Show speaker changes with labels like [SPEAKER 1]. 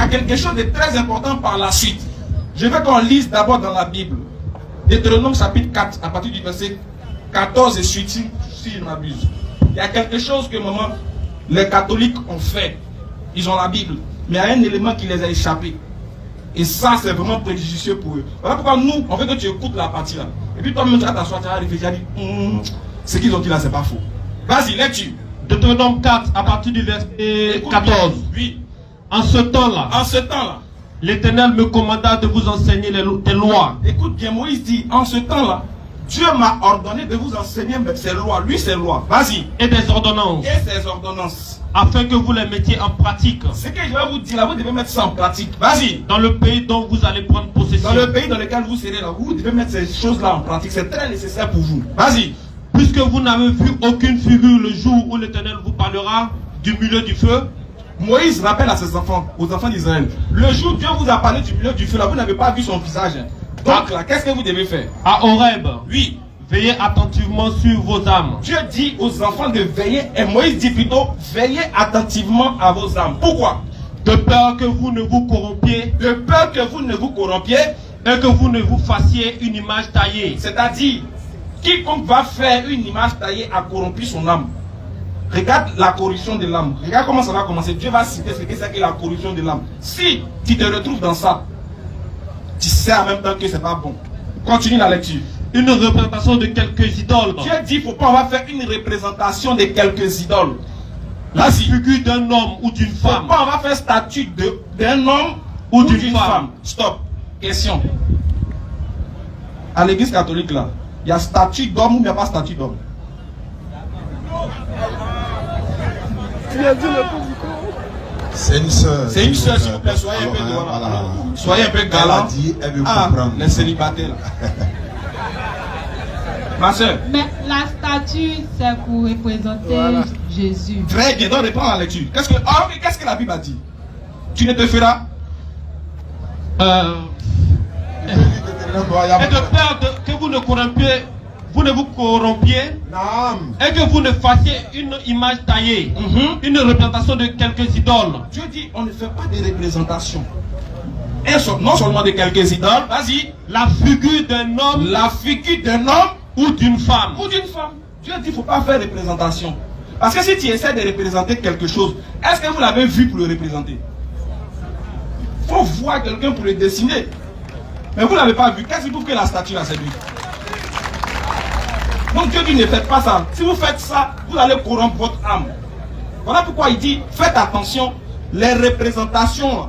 [SPEAKER 1] quelque chose de très important par la suite. Je veux qu'on lise d'abord dans la Bible. Deutéronome chapitre 4, à partir du verset 14 et suite, si je ne m'abuse. Il y a quelque chose que maman, les catholiques ont fait. Ils ont la Bible. Mais il y a un élément qui les a échappés. Et ça, c'est vraiment préjudicieux pour eux. Voilà pourquoi nous, on veut que tu écoutes la partie là. Et puis toi-même, tu vas t'asseoir, tu vas réfléchir, tu vas dire, ce qu'ils ont dit là, c'est pas faux. Vas-y, lecture.
[SPEAKER 2] Deutéronome 4, à partir du verset 14.
[SPEAKER 1] Oui.
[SPEAKER 2] En ce temps-là, l'Éternel me commanda de vous enseigner tes lois.
[SPEAKER 1] Écoute bien, Moïse dit, en ce temps-là, Dieu m'a ordonné de vous enseigner ses lois. Lui, ses lois. Vas-y.
[SPEAKER 2] Et des ordonnances.
[SPEAKER 1] Et ses ordonnances.
[SPEAKER 2] Afin que vous les mettiez en pratique.
[SPEAKER 1] Ce que je vais vous dire là, vous devez mettre ça en pratique. Vas-y.
[SPEAKER 2] Dans le pays dont vous allez prendre possession.
[SPEAKER 1] Dans le pays dans lequel vous serez là, vous devez mettre ces choses-là en pratique. C'est très nécessaire pour vous. Vas-y.
[SPEAKER 2] Puisque vous n'avez vu aucune figure le jour où l'Éternel vous parlera du milieu du feu.
[SPEAKER 1] Moïse rappelle à ses enfants, aux enfants d'Israël, le jour où Dieu vous a parlé du milieu du feu là, vous n'avez pas vu son visage. Donc là, qu'est-ce que vous devez faire?
[SPEAKER 2] À Horeb.
[SPEAKER 1] Oui.
[SPEAKER 2] Veillez attentivement sur vos âmes.
[SPEAKER 1] Dieu dit aux enfants de veiller, et Moïse dit plutôt, veillez attentivement à vos âmes. Pourquoi?
[SPEAKER 2] De peur que vous ne vous corrompiez.
[SPEAKER 1] De peur que vous ne vous corrompiez.
[SPEAKER 2] Et que vous ne vous fassiez une image taillée.
[SPEAKER 1] C'est-à-dire, quiconque va faire une image taillée a corrompu son âme. Regarde la corruption de l'âme. Regarde comment ça va commencer. Dieu va citer ce que c'est que la corruption de l'âme. Si tu te retrouves dans ça, tu sais en même temps que c'est pas bon. Continue la lecture.
[SPEAKER 2] Une représentation de quelques idoles.
[SPEAKER 1] Dieu dit, il ne faut pas, on va faire une représentation de quelques idoles.
[SPEAKER 2] La figure d'un homme ou d'une femme.
[SPEAKER 1] Faut pas, on va faire statue d'un homme ou d'une femme. Stop. Question. À l'église catholique là, il y a statue d'homme ou il n'y a pas statue d'homme?
[SPEAKER 3] C'est une soeur.
[SPEAKER 1] C'est une soeur, s'il vous plaît, soyez un peu
[SPEAKER 3] voilà.
[SPEAKER 1] Soyez un peu galant.
[SPEAKER 3] Elle a dit, elle veut comprendre.
[SPEAKER 1] Les célibataires là. Ma soeur.
[SPEAKER 4] Mais la statue, c'est pour représenter Jésus.
[SPEAKER 1] Très bien, donc reprends la lecture. Qu'est-ce que la Bible a dit? Tu ne te feras.
[SPEAKER 2] Et de peur que vous ne corrompiez, vous ne vous corrompiez, et que vous ne fassiez une image taillée, une représentation de quelques idoles.
[SPEAKER 1] Dieu dit, on ne fait pas de représentation. Non seulement de quelques idoles, vas-y.
[SPEAKER 2] La figure d'un homme.
[SPEAKER 1] La figure d'un homme.
[SPEAKER 2] Ou d'une femme.
[SPEAKER 1] Ou d'une femme. Dieu dit, il ne faut pas faire représentation. Parce que si tu essaies de représenter quelque chose, est-ce que vous l'avez vu pour le représenter? Il faut voir quelqu'un pour le dessiner. Mais vous ne l'avez pas vu. Qu'est-ce qui prouve que la statue là, c'est lui? Donc Dieu dit, ne faites pas ça. Si vous faites ça, vous allez corrompre votre âme. Voilà pourquoi il dit, faites attention, les représentations